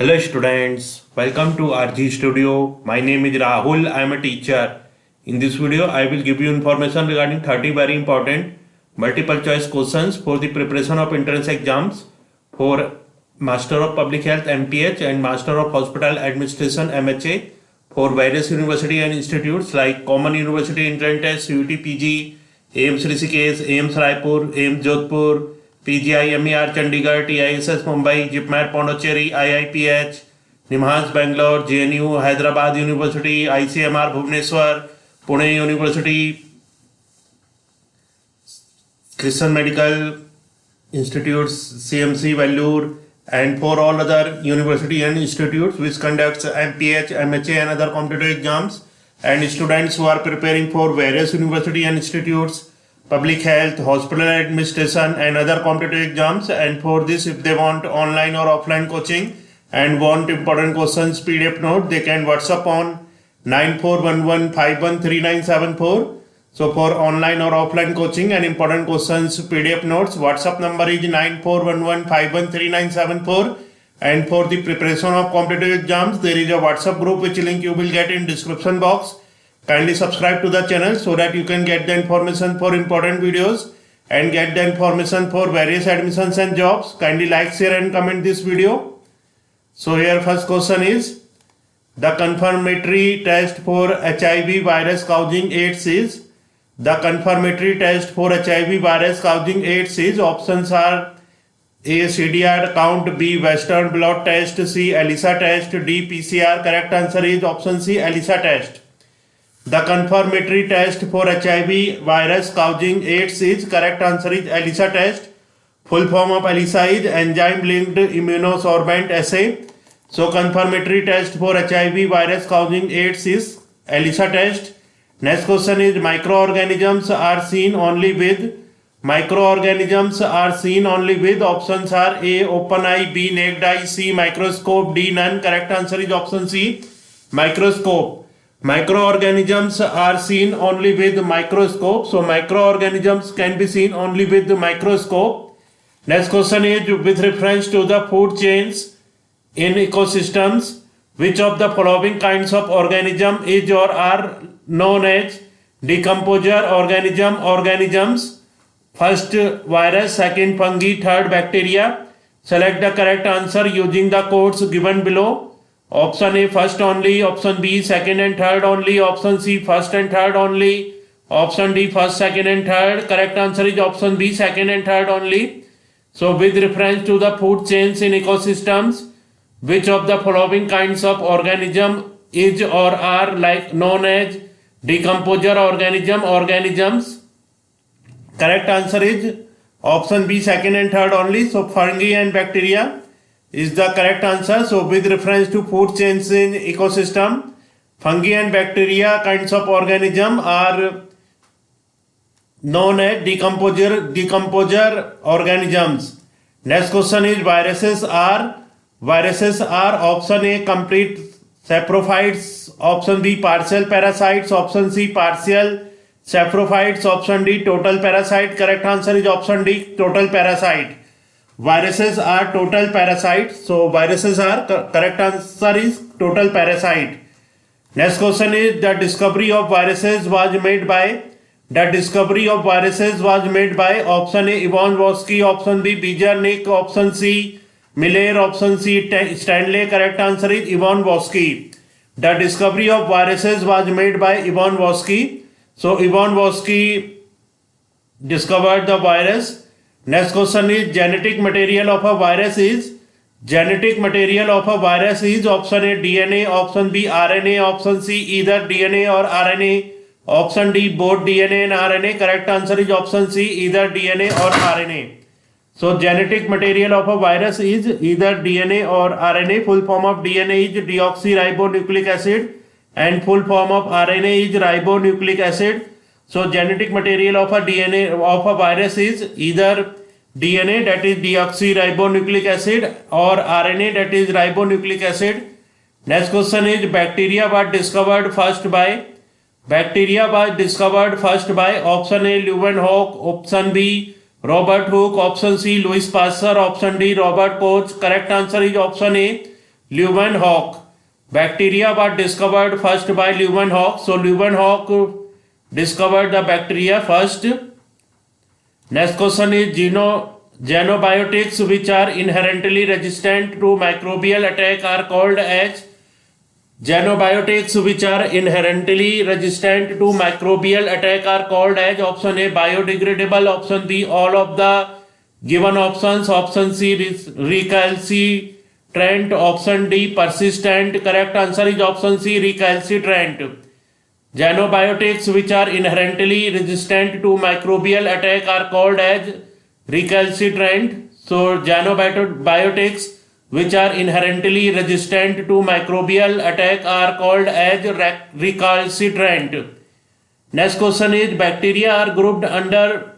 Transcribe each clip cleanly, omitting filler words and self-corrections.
Hello students, welcome to RG Studio. My name is Rahul. I am a teacher. In this video, I will give you information regarding 30 very important multiple choice questions for the preparation of entrance exams for Master of Public Health MPH and Master of Hospital Administration MHA for various university and institutes like Common University Entrance Test, CUT PG, AIMS Rishikesh, AIMS Raipur, AIMS Jodhpur, PGI MER Chandigarh, TISS Mumbai, JIPMER Pondicherry, IIPH, NIMHANS Bangalore, JNU, Hyderabad University, ICMR Bhubaneswar, Pune University, Christian Medical Institutes, CMC Vellore, and for all other university and institutes which conducts MPH, MHA and other competitive exams, and students who are preparing for various university and institutes, public health, hospital administration and other competitive exams. And for this, if they want online or offline coaching and want important questions PDF note, they can WhatsApp on 9411513974. So for online or offline coaching and important questions PDF notes, WhatsApp number is 9411513974. And for the preparation of competitive exams, there is a WhatsApp group which link you will get in description box. Kindly subscribe to the channel so that you can get the information for important videos and get the information for various admissions and jobs. Kindly like, share and comment this video. So here first question is, the confirmatory test for HIV virus causing AIDS is, the confirmatory test for HIV virus causing AIDS is, options are A. CDR count, B. Western blot test, C. ELISA test, D. PCR. Correct answer is option C. ELISA test. The confirmatory test for HIV virus causing AIDS is, correct answer is ELISA test. Full form of ELISA is enzyme linked immunosorbent assay. So confirmatory test for HIV virus causing AIDS is ELISA test. Next question is, microorganisms are seen only with, options are A. open eye, B. naked eye, C. microscope, D. none. Correct answer is option C. Microscope. Microorganisms are seen only with microscope. So microorganisms can be seen only with the microscope. Next question is, with reference to the food chains in ecosystems, which of the following kinds of organism is or are known as decomposer organisms? First virus, second fungi, third bacteria. Select the correct answer using the codes given below. Option A first only, option B second and third only, option C first and third only, option D first, second and third. Correct answer is option B second and third only. So with reference to the food chains in ecosystems, which of the following kinds of organism is or are known as decomposer organisms? Correct answer is option B second and third only. So fungi and bacteria is the correct answer. So with reference to food chains in ecosystem, fungi and bacteria kinds of organism are known as decomposer organisms. Next question is, viruses are option A complete saprophytes, option B partial parasites, option C partial saprophytes, option D total parasite. Correct answer is option D total parasite. Viruses are total parasites. So viruses are, correct answer is total parasite. Next question is, the discovery of viruses was made by, option A Ivan Voski, option B Bejernik, option C Miller, option C Stanley. Correct answer is Ivan Voski. The discovery of viruses was made by Ivan Voski. So Ivan Voski discovered the virus. Next question is, genetic material of a virus is, option A DNA, option B RNA, option C either DNA or RNA, option D both DNA and RNA. Correct answer is option C either DNA or RNA. So genetic material of a virus is either DNA or RNA. Full form of DNA is deoxyribonucleic acid and full form of RNA is ribonucleic acid. So genetic material of a DNA of a virus is either DNA, that is deoxyribonucleic acid, or RNA, that is ribonucleic acid. Next question is, bacteria was discovered first by, option A Leeuwenhoek, option B Robert Hooke, option C Louis Pasteur, option D Robert Koch. Correct answer is option A Leeuwenhoek. Bacteria were discovered first by Leeuwenhoek. So Leeuwenhoek discovered the bacteria first. Next question is xenobiotics, which are inherently resistant to microbial attack, are called as xenobiotics, which are inherently resistant to microbial attack, are called as option A biodegradable, option B all of the given options, option C recalcitrant, option D persistent. Correct answer is option C recalcitrant. Xenobiotics, which are inherently resistant to microbial attack, are called as recalcitrant. So xenobiotics which are inherently resistant to microbial attack are called as recalcitrant. Next question is bacteria are grouped under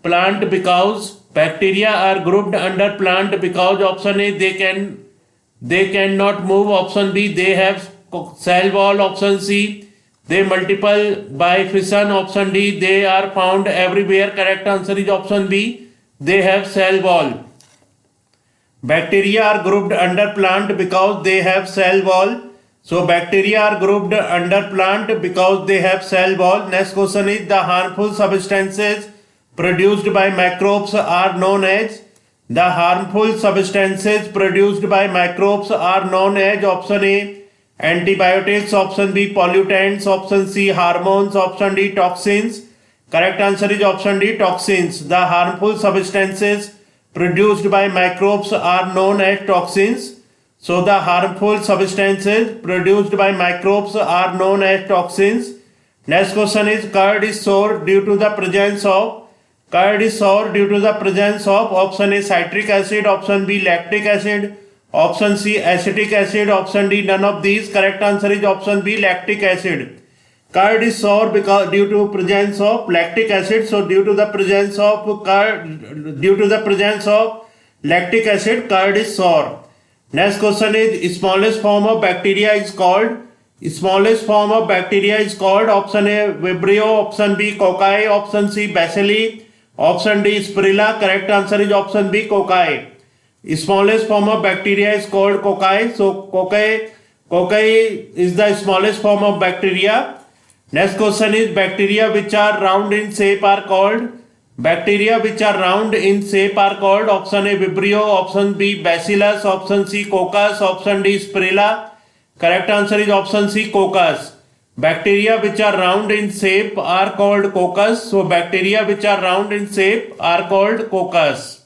plant because option A they cannot move, option B they have cell wall, option C they multiply by fission, option D they are found everywhere. Correct answer is option B they have cell wall. Bacteria are grouped under plant because they have cell wall. So bacteria are grouped under plant because they have cell wall. Next question is the harmful substances produced by microbes are known as option A antibiotics, option B pollutants, option C hormones, option D toxins. Correct answer is option D toxins. The harmful substances produced by microbes are known as toxins. So the harmful substances produced by microbes are known as toxins. Next question is curd is sour due to the presence of option A citric acid, option B lactic acid, option C acetic acid, option D none of these. Correct answer is option B lactic acid. Curd is sour because due to presence of lactic acid. So due to the presence of lactic acid, curd is sour. Next question is smallest form of bacteria is called option A Vibrio, option B cocci, option C bacilli, option D spirilla. Correct answer is option B cocci. Smallest form of bacteria is called cocci. So cocci is the smallest form of bacteria. Next question is bacteria which are round in shape are called option A Vibrio, option B Bacillus, option C Coccus, option D Spirilla. Correct answer is option C Coccus. Bacteria which are round in shape are called coccus. So bacteria which are round in shape are called coccus.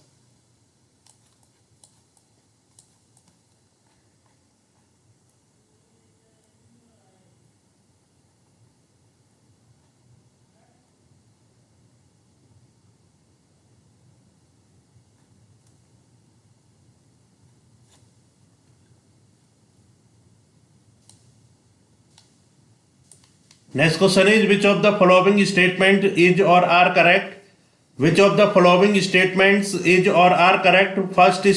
Next question is which of the following statement is or are correct? First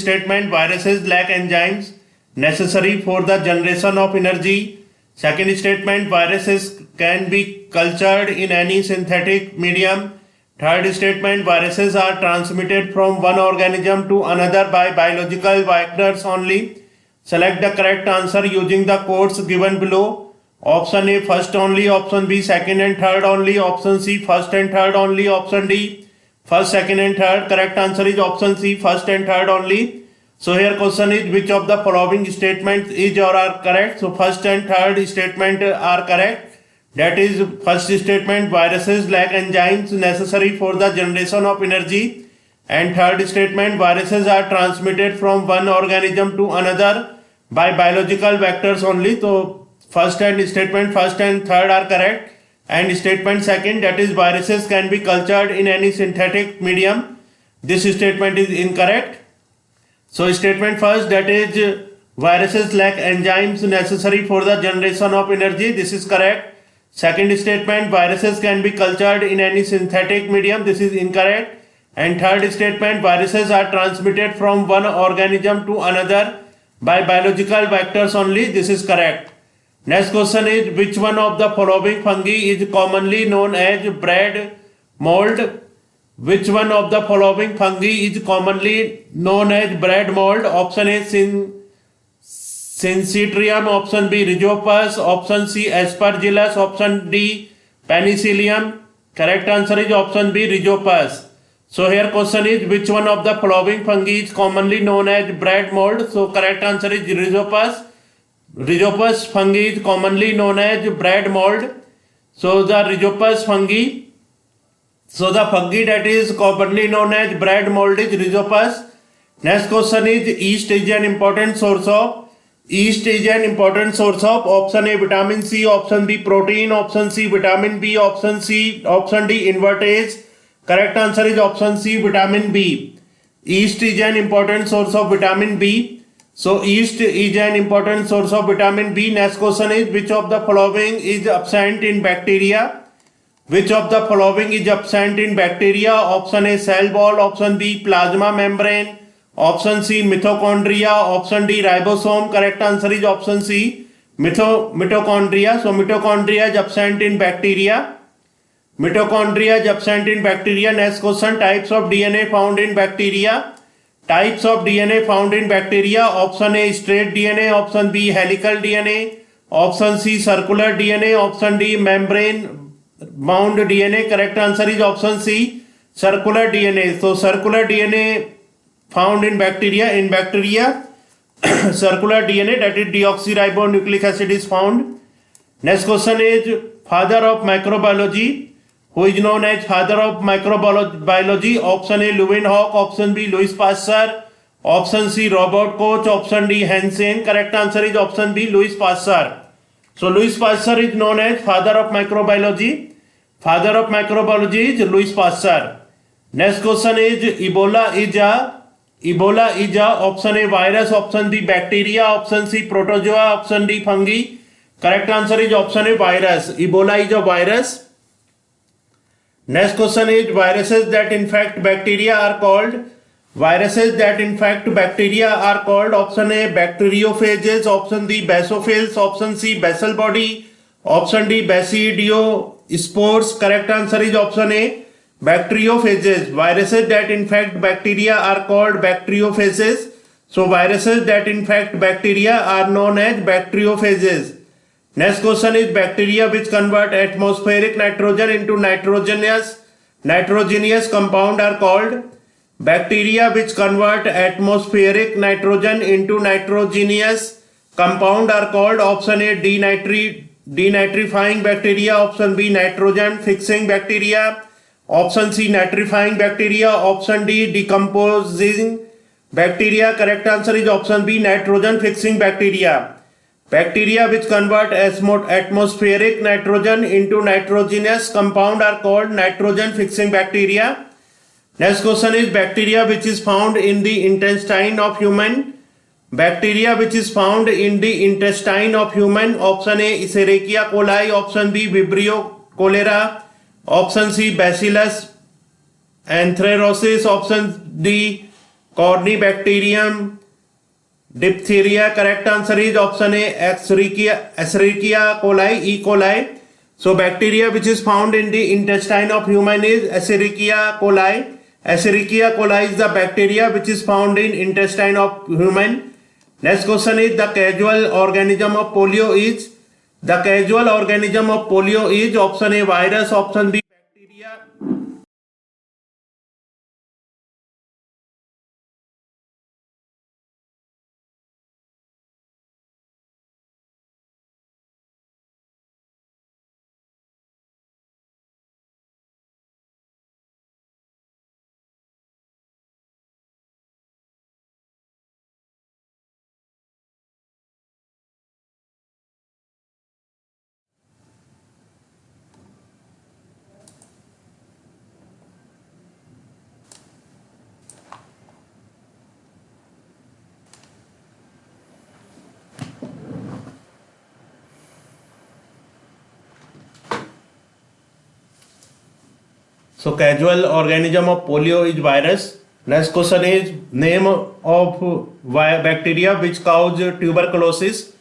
statement, viruses lack enzymes necessary for the generation of energy. Second statement, viruses can be cultured in any synthetic medium. Third statement, viruses are transmitted from one organism to another by biological vectors only. Select the correct answer using the codes given below. Option A first only, option B second and third only, option C first and third only, option D first, second and third. Correct answer is option C first and third only. So here question is which of the following statements is or are correct? So first and third statement are correct. That is first statement, viruses lack enzymes necessary for the generation of energy, and third statement, viruses are transmitted from one organism to another by biological vectors only. So first and third are correct, and statement second, that is viruses can be cultured in any synthetic medium, this statement is incorrect. So statement first, that is viruses lack enzymes necessary for the generation of energy, this is correct. Second statement, viruses can be cultured in any synthetic medium, this is incorrect. And third statement, viruses are transmitted from one organism to another by biological vectors only, this is correct. Next question is which one of the following fungi is commonly known as bread mold? Which one of the following fungi is commonly known as bread mold? Option A Syncytium, option B Rhizopus, option C Aspergillus, option D Penicillium. Correct answer is option B Rhizopus. So here question is, which one of the following fungi is commonly known as bread mold? So correct answer is Rhizopus. Rhizopus fungi is commonly known as bread mold. So the Rhizopus fungi, so the fungi that is commonly known as bread mold is Rhizopus. Next question is, yeast is an important source of option A vitamin C, option B protein, option C vitamin B, option D invertase. Correct answer is option C vitamin B. Yeast is an important source of vitamin B. So yeast is an important source of vitamin B. Next question is, which of the following is absent in bacteria? Which of the following is absent in bacteria? Option A cell wall, option B plasma membrane, option C mitochondria, option D ribosome. Correct answer is option C mitochondria. So mitochondria is absent in bacteria. Mitochondria is absent in bacteria. Next question, types of DNA found in bacteria. Types of DNA found in bacteria. Option A straight DNA, option B helical DNA, option C circular DNA, option D membrane bound DNA. Correct answer is option C circular DNA. So circular DNA found in bacteria. In bacteria circular DNA, that is deoxyribonucleic acid, is found. Next question is, father of microbiology. Who is known as father of microbiology? Option A Leeuwenhoek, option B Louis Pasteur, option C Robert Koch, option D Hansen. Correct answer is option B Louis Pasteur. So Louis Pasteur is known as father of microbiology. Father of microbiology is Louis Pasteur. Next question is, Ebola is a option A virus, option B bacteria, option C protozoa, option D fungi. Correct answer is option A virus. Ebola is a virus. Next question is, viruses that infect bacteria are called. Option A bacteriophages, option B basophils, option C basal body, option D basidiospores. Correct answer is option A bacteriophages. Viruses that infect bacteria are called bacteriophages. So viruses that infect bacteria are known as bacteriophages. Next question is, bacteria which convert atmospheric nitrogen into nitrogenous compound are called. Bacteria which convert atmospheric nitrogen into nitrogenous compound are called. Option A denitrifying bacteria, option B nitrogen fixing bacteria, option C nitrifying bacteria, option D decomposing bacteria. Correct answer is option B nitrogen fixing bacteria. Bacteria which convert atmospheric nitrogen into nitrogenous compound are called nitrogen fixing bacteria. Next question is, bacteria which is found in the intestine of human. Option A Escherichia coli, option B Vibrio cholera, option C Bacillus anthracis, option D Corynebacterium diphtheria. Correct answer is option A Escherichia coli, E. coli. So bacteria which is found in the intestine of human is Escherichia coli. Escherichia coli is the bacteria which is found in intestine of human. Next question is, the causal organism of polio is. Option A virus, option B bacteria. So causal organism of polio is virus. Next question is, name of bacteria which cause tuberculosis.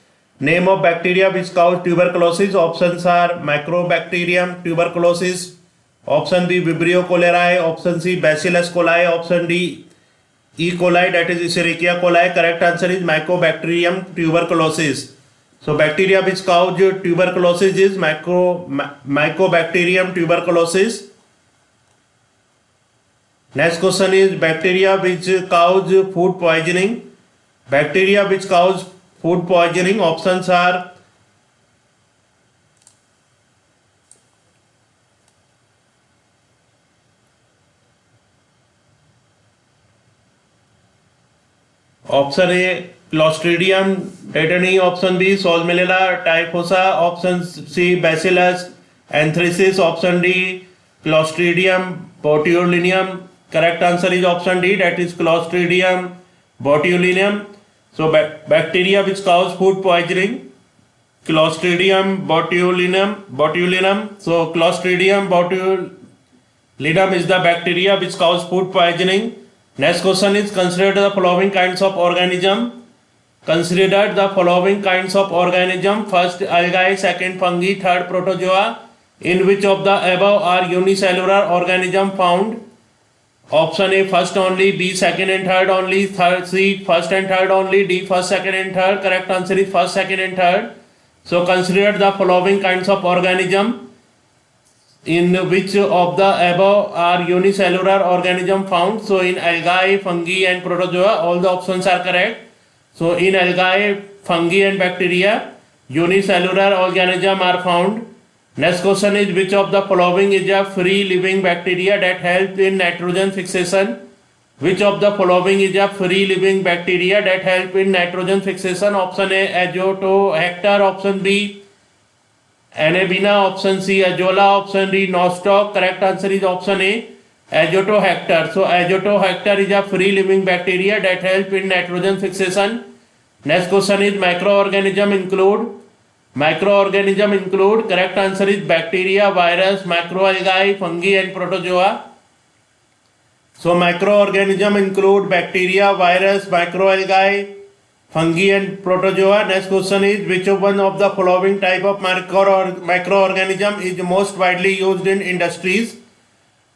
Options are Mycobacterium tuberculosis, option B Vibrio cholerae, option C Bacillus coli, option D E. coli, that is Escherichia coli. Correct answer is Mycobacterium tuberculosis. So bacteria which cause tuberculosis is Mycobacterium tuberculosis. Next question is bacteria which cause food poisoning. Bacteria which cause food poisoning. Options are option A Clostridium tetani, option B Salmonella typhosa, option C Bacillus anthracis, option D Clostridium botulinum. Correct answer is option D, that is Clostridium botulinum. So bacteria which cause food poisoning, Clostridium botulinum. So Clostridium botulinum is the bacteria which cause food poisoning. Next question is consider the following kinds of organism. Consider the following kinds of organism. First algae, second fungi, third protozoa. In which of the above are unicellular organism found? Option A first only, B second and third only, C first and third only, D first, second and third. Correct answer is first, second and third. So consider the following kinds of organism. In which of the above are unicellular organism found? So in algae, fungi and protozoa, all the options are correct. So in algae, fungi and bacteria, unicellular organism are found. Next question is which of the following is a free living bacteria that helps in nitrogen fixation? Which of the following is a free living bacteria that helps in nitrogen fixation? Option A Azotohector, option B Anabina, option C Azolla, option D Nostoc. Correct answer is option A Azotohector. So Azotohector is a free living bacteria that helps in nitrogen fixation. Next question is microorganism include. Correct answer is bacteria, virus, microalgae, fungi and protozoa. So microorganism include bacteria, virus, microalgae, fungi and protozoa. Next question is which one of the following type of microorganism is most widely used in industries?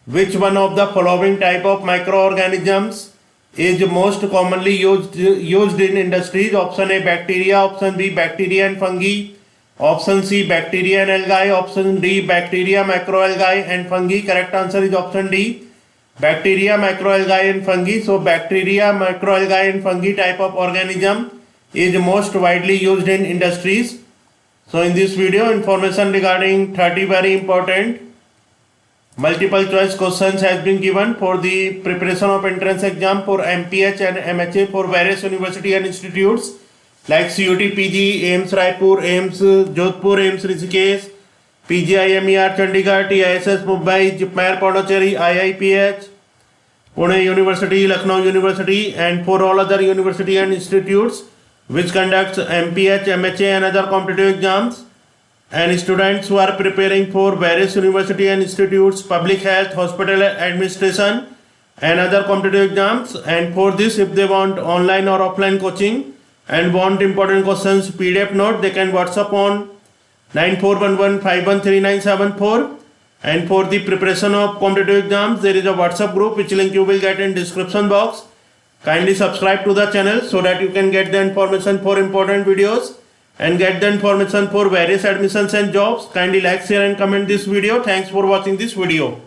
Which one of the following type of microorganisms is most commonly used in industries? Option A bacteria, option B bacteria and fungi, option C bacteria and algae, option D bacteria, macroalgae and fungi. Correct answer is option D bacteria, macroalgae and fungi. So bacteria, macroalgae and fungi type of organism is most widely used in industries. So in this video information regarding 30 very important multiple choice questions has been given for the preparation of entrance exam for MPH and MHA for various university and institutes like CUT PG, AIMS Raipur, AIMS Jodhpur, AIMS Rishikesh, PGIMER Chandigarh, TISS Mumbai, JIPMER Pondicherry, IIPH, Pune University, Lucknow University, and for all other university and institutes which conducts MPH, MHA and other competitive exams, and students who are preparing for various university and institutes, public health, hospital administration and other competitive exams. And for this, if they want online or offline coaching and want important questions PDF note, they can WhatsApp on 9411513974. And for the preparation of competitive exams, there is a WhatsApp group which link you will get in description box. Kindly subscribe to the channel so that you can get the information for important videos and get the information for various admissions and jobs. Kindly like, share and comment this video. Thanks for watching this video.